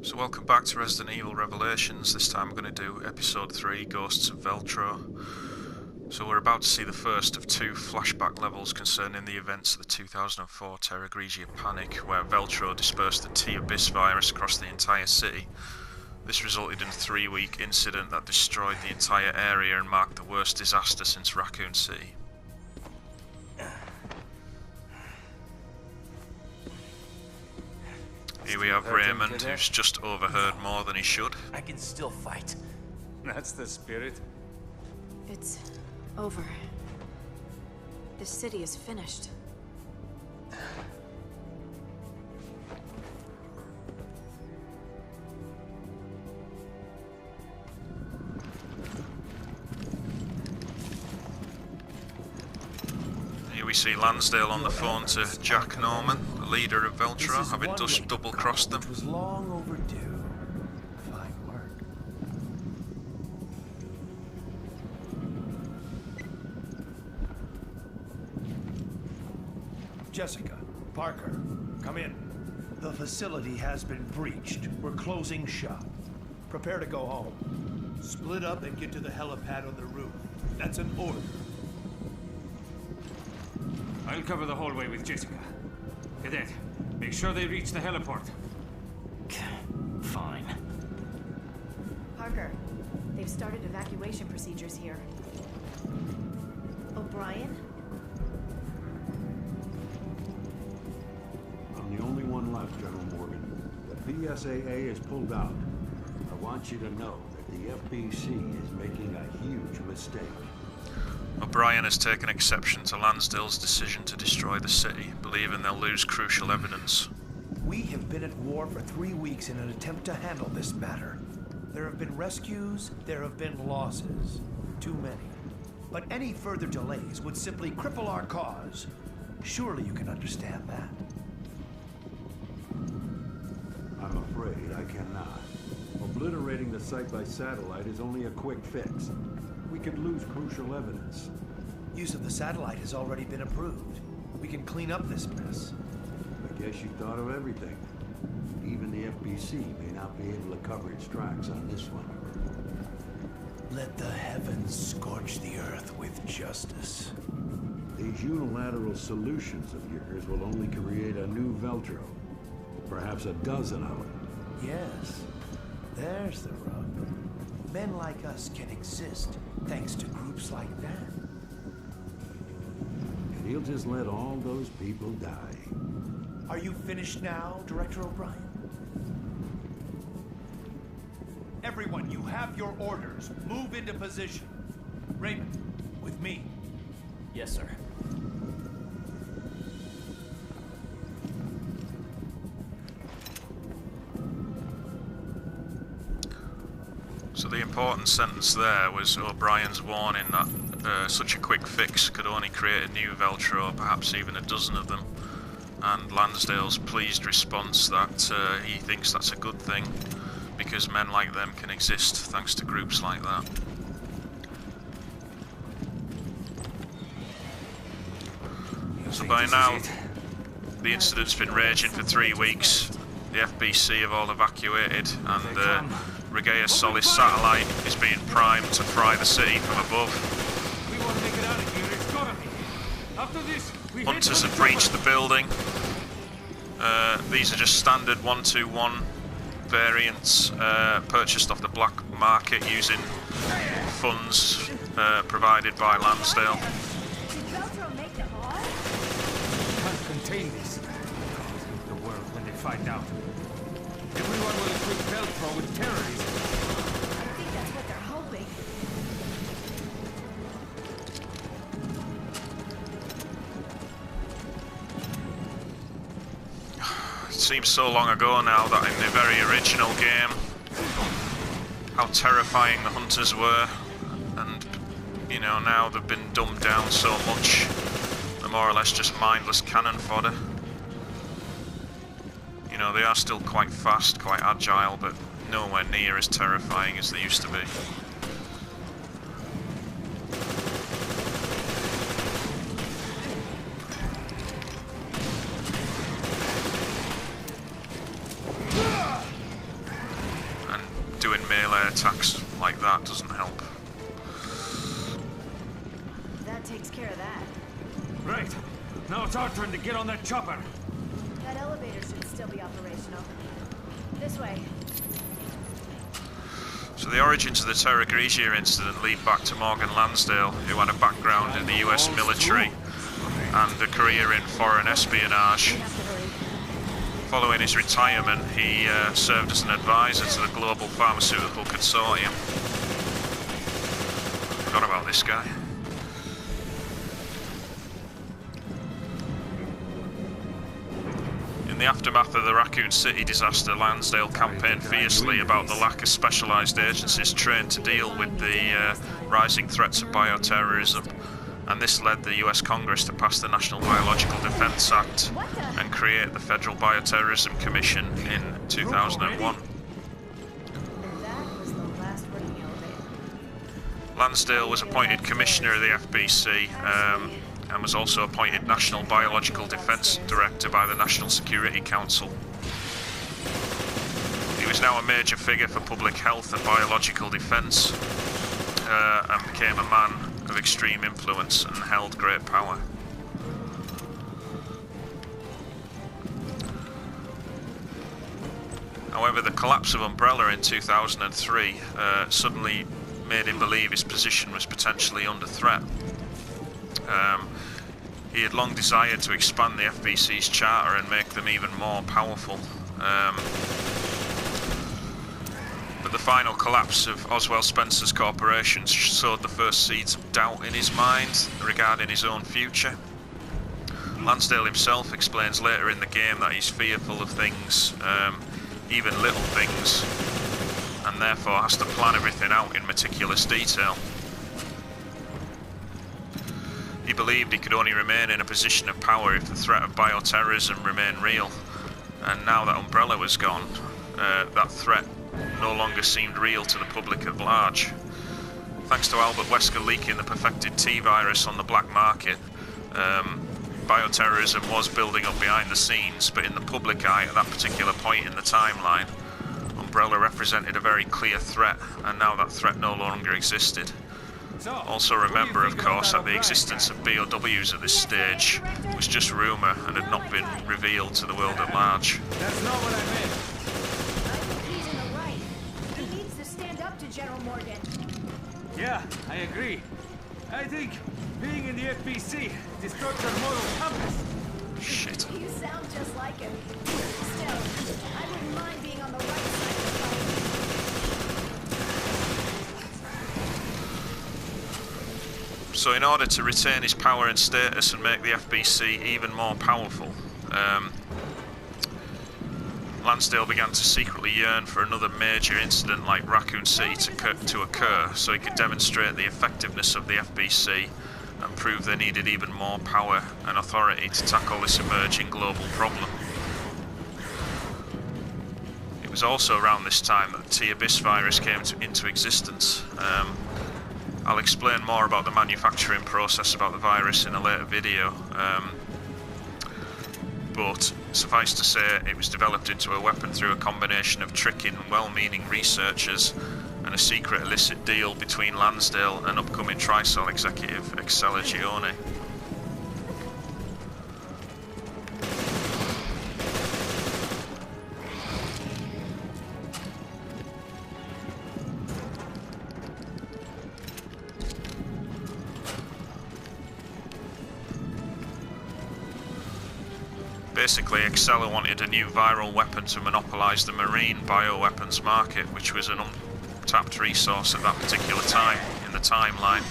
So welcome back to Resident Evil Revelations. This time we're going to do episode 3, Ghosts of Veltro. So we're about to see the first of two flashback levels concerning the events of the 2004 Terragrigia Panic, where Veltro dispersed the T-Abyss virus across the entire city. This resulted in a 3-week incident that destroyed the entire area and marked the worst disaster since Raccoon City. Here we have Raymond, who's just overheard more than he should. I can still fight. That's the spirit. It's over. The city is finished. Here we see Lansdale on the phone to Jack Norman, the leader of Veltro, having just double-crossed them. It was long overdue. Fine work. Jessica, Parker, come in. The facility has been breached. We're closing shop. Prepare to go home. Split up and get to the helipad on the roof. That's an order. I'll cover the hallway with Jessica. Cadet, make sure they reach the heliport. Fine. Parker, they've started evacuation procedures here. O'Brien? I'm the only one left, General Morgan. The PSAA is pulled out. I want you to know that the FBC is making a huge mistake. O'Brien has taken exception to Lansdale's decision to destroy the city, believing they'll lose crucial evidence. We have been at war for 3 weeks in an attempt to handle this matter. There have been rescues, there have been losses. Too many. But any further delays would simply cripple our cause. Surely you can understand that. I'm afraid I cannot. Obliterating the site by satellite is only a quick fix. We could lose crucial evidence. Use of the satellite has already been approved. We can clean up this mess. I guess you thought of everything. Even the FBC may not be able to cover its tracks on this one. Let the heavens scorch the earth with justice. These unilateral solutions of yours will only create a new Veltro. Perhaps a dozen of them. Yes, there's the rub. Men like us can exist thanks to groups like that. And he'll just let all those people die. Are you finished now, Director O'Brien? Everyone, you have your orders. Move into position. Raymond, with me. Yes, sir. So the important sentence there was O'Brien's warning that such a quick fix could only create a new Veltro, or perhaps even a dozen of them, and Lansdale's pleased response that he thinks that's a good thing, because men like them can exist thanks to groups like that. So by now, the incident's been raging for 3 weeks. The FBC have all evacuated, and Regea Solis satellite is being primed to fry the city from above. We want to make it out of here. It's gotta be. After this, we Hunters have breached the building. These are just standard 121 variants purchased off the black market using funds provided by Lansdale. Did Veltro make them all? can't contain this. The world when they find out. Everyone will equip Veltro with terrorism. I think that's what they're hoping. It seems so long ago now that in the very original game, how terrifying the hunters were, and you know, now they've been dumbed down so much, they're more or less just mindless cannon fodder. You know, they are still quite fast, quite agile, but nowhere near as terrifying as they used to be. attacks like that doesn't help. That takes care of that. Right. Now it's our turn to get on that chopper. That elevator should still be operational. This way. So the origins of the Terragrigia incident lead back to Morgan Lansdale, who had a background in the US military and a career in foreign espionage. Following his retirement, he served as an advisor to the Global Pharmaceutical Consortium. Forgot about this guy. In the aftermath of the Raccoon City disaster, Lansdale campaigned fiercely about the lack of specialised agencies trained to deal with the rising threats of bioterrorism, and this led the US Congress to pass the National Biological Defense Act and create the Federal Bioterrorism Commission in 2001. And that was the last working elevator. Lansdale was appointed Commissioner of the FBC and was also appointed National Biological Defence Director by the National Security Council. He was now a major figure for public health and biological defence and became a man of extreme influence and held great power. However, the collapse of Umbrella in 2003 suddenly made him believe his position was potentially under threat. He had long desired to expand the FBC's charter and make them even more powerful. But the final collapse of Oswell Spencer's corporation sowed the first seeds of doubt in his mind regarding his own future. Lansdale himself explains later in the game that he's fearful of things, even little things, and therefore has to plan everything out in meticulous detail. He believed he could only remain in a position of power if the threat of bioterrorism remained real, and now that Umbrella was gone, that threat no longer seemed real to the public at large. Thanks to Albert Wesker leaking the perfected T-virus on the black market, bioterrorism was building up behind the scenes, but in the public eye at that particular point in the timeline, Umbrella represented a very clear threat, and now that threat no longer existed. Also remember, of course, that the existence of BOWs at this stage was just rumour and had not been revealed to the world at large. That's not what I meant. I think he's in the right. He needs to stand up to General Morgan. Yeah, I agree. I think being in the FBC distorts our moral compass. Shit. You sound just like him. Still, I wouldn't mind being on the right side of the fight. So in order to retain his power and status and make the FBC even more powerful, Lansdale began to secretly yearn for another major incident like Raccoon City to occur, so he could demonstrate the effectiveness of the FBC and prove they needed even more power and authority to tackle this emerging global problem. It was also around this time that the T-Abyss virus came into existence. I'll explain more about the manufacturing process about the virus in a later video, but suffice to say it was developed into a weapon through a combination of tricking well-meaning researchers and a secret illicit deal between Lansdale and upcoming Trisol executive Excella Gione. Basically, Excella wanted a new viral weapon to monopolise the marine bioweapons market, which was an untapped resource at that particular time in the timeline.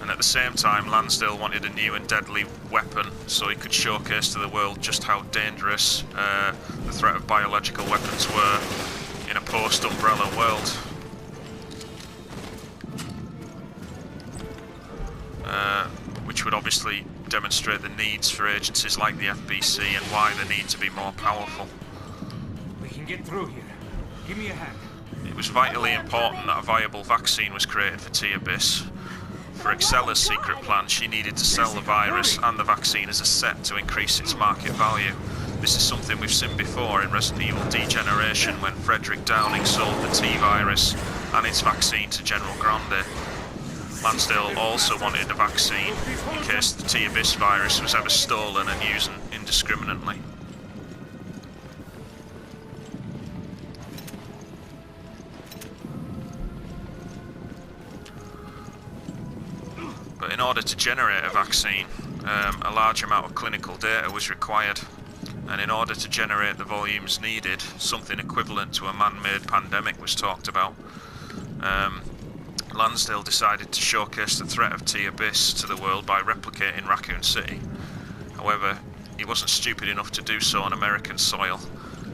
And at the same time, Lansdale wanted a new and deadly weapon so he could showcase to the world just how dangerous the threat of biological weapons were in a post-Umbrella world. Which would obviously demonstrate the needs for agencies like the FBC and why they need to be more powerful. We can get through here. Give me a hand. It was vitally important that a viable vaccine was created for T-Abyss. For Excella's secret plan, she needed to sell the virus and the vaccine as a set to increase its market value. This is something we've seen before in Resident Evil Degeneration when Frederick Downing sold the T-virus and its vaccine to General Grande. Lansdale also wanted a vaccine in case the T-Abyss virus was ever stolen and used indiscriminately. But in order to generate a vaccine, a large amount of clinical data was required, and in order to generate the volumes needed, something equivalent to a man-made pandemic was talked about. Lansdale decided to showcase the threat of T-Abyss to the world by replicating Raccoon City. However, he wasn't stupid enough to do so on American soil,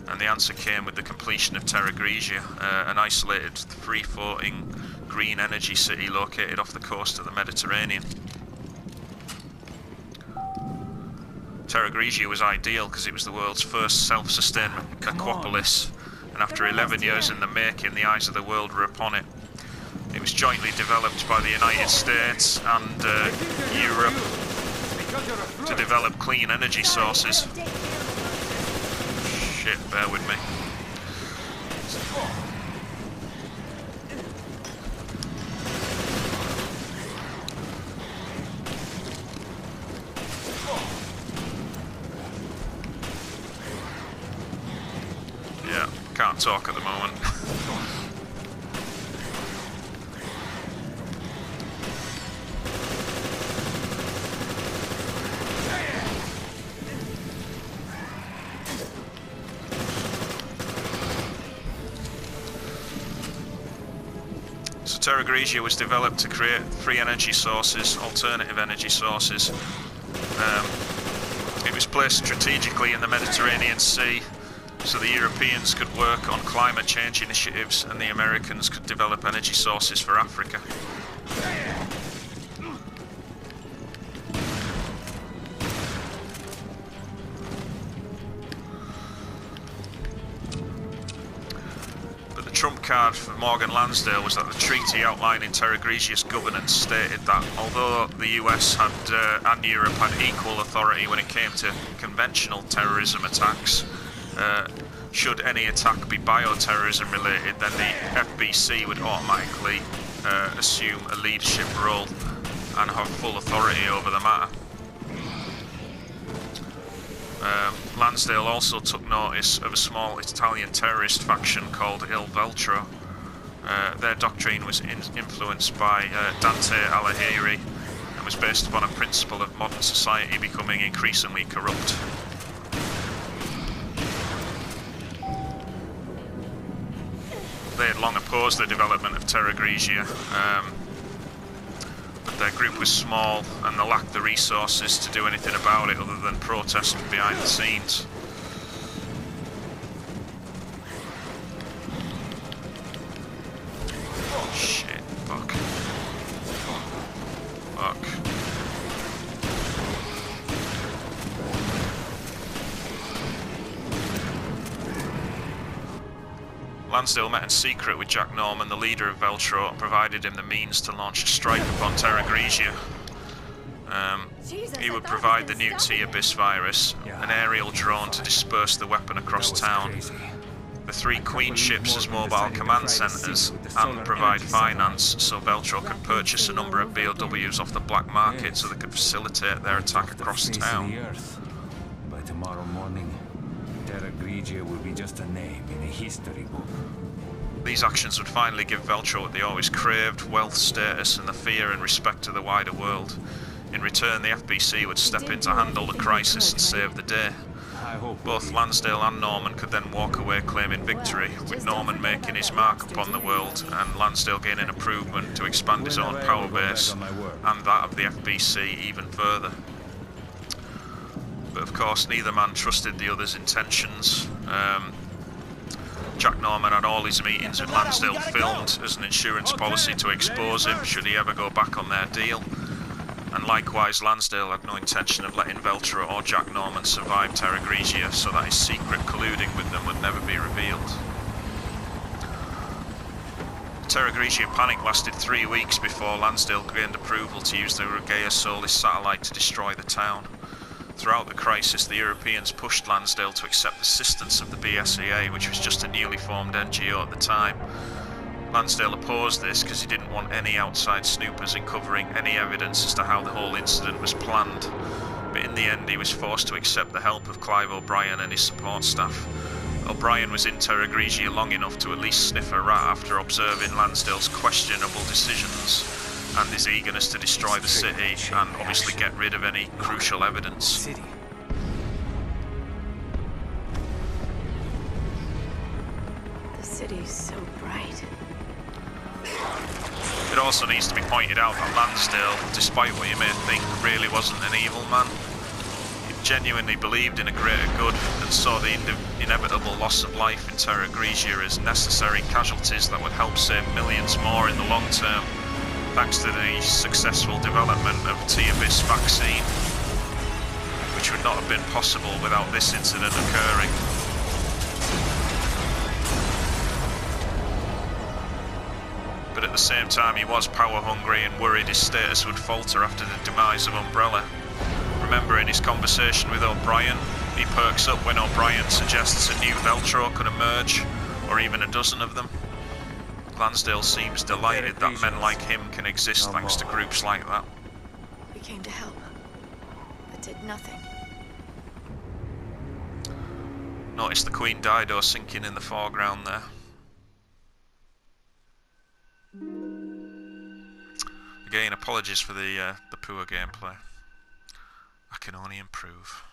and the answer came with the completion of Terragrigia, an isolated, free-floating green energy city located off the coast of the Mediterranean. Terragrigia was ideal because it was the world's first self-sustained aquapolis, and after 11 years in the making, the eyes of the world were upon it. It was jointly developed by the United States and Europe to develop clean energy sources. Shit, bear with me. Yeah, can't talk at the moment. Terragrigia was developed to create free energy sources, alternative energy sources. It was placed strategically in the Mediterranean Sea so the Europeans could work on climate change initiatives and the Americans could develop energy sources for Africa. The trump card for Morgan Lansdale was that the treaty outlining Terragrigia's governance stated that although the US and Europe had equal authority when it came to conventional terrorism attacks, should any attack be bioterrorism related, then the FBC would automatically assume a leadership role and have full authority over the matter. Lansdale also took notice of a small Italian terrorist faction called Il Veltro. Their doctrine was influenced by Dante Alighieri and was based upon a principle of modern society becoming increasingly corrupt. They had long opposed the development of Terragrigia, but their group was small and they lacked the resources to do anything about it other than protest behind the scenes. Shit, fuck. Fuck. Lansdale met in secret with Jack Norman, the leader of Veltro, and provided him the means to launch a strike upon Terragrigia. He would provide the new T-Abyss virus, an aerial drone to disperse the weapon across town, the 3 Queen ships as mobile command centres, and provide finance so Veltro could purchase a number of BOWs off the black market so they could facilitate their attack across town. By tomorrow morning, Terragrigia will be just a name in a history book. These actions would finally give Veltro what they always craved, wealth, status, and the fear and respect of the wider world. In return, the FBC would step in to handle the crisis and save the day. Both Lansdale and Norman could then walk away claiming victory, with Norman making his mark upon the world and Lansdale gaining approval to expand his own power base and that of the FBC even further. But of course, neither man trusted the other's intentions. Jack Norman had all his meetings with Lansdale filmed as an insurance policy to expose him should he ever go back on their deal. And likewise, Lansdale had no intention of letting Veltro or Jack Norman survive Terragrigia so that his secret colluding with them would never be revealed. The Terragrigia Panic lasted 3 weeks before Lansdale gained approval to use the Regaia Solis satellite to destroy the town. Throughout the crisis, the Europeans pushed Lansdale to accept assistance of the BSEA, which was just a newly formed NGO at the time. Lansdale opposed this because he didn't want any outside snoopers uncovering any evidence as to how the whole incident was planned. But in the end, he was forced to accept the help of Clive O'Brien and his support staff. O'Brien was in Terragrigia long enough to at least sniff a rat after observing Lansdale's questionable decisions and his eagerness to destroy the city and obviously get rid of any crucial evidence. City. The city's so bright. It also needs to be pointed out that Lansdale, despite what you may think, really wasn't an evil man. He genuinely believed in a greater good and saw the inevitable loss of life in Terragrigia as necessary casualties that would help save millions more in the long term, thanks to the successful development of T-Abyss vaccine, which would not have been possible without this incident occurring. But at the same time, he was power-hungry and worried his status would falter after the demise of Umbrella. Remember in his conversation with O'Brien, he perks up when O'Brien suggests a new Veltro could emerge, or even a dozen of them. Lansdale seems delighted that men like him can exist thanks to groups like that. We came to help, but did nothing. Notice the Queen Dido sinking in the foreground there. Again, apologies for the poor gameplay. I can only improve.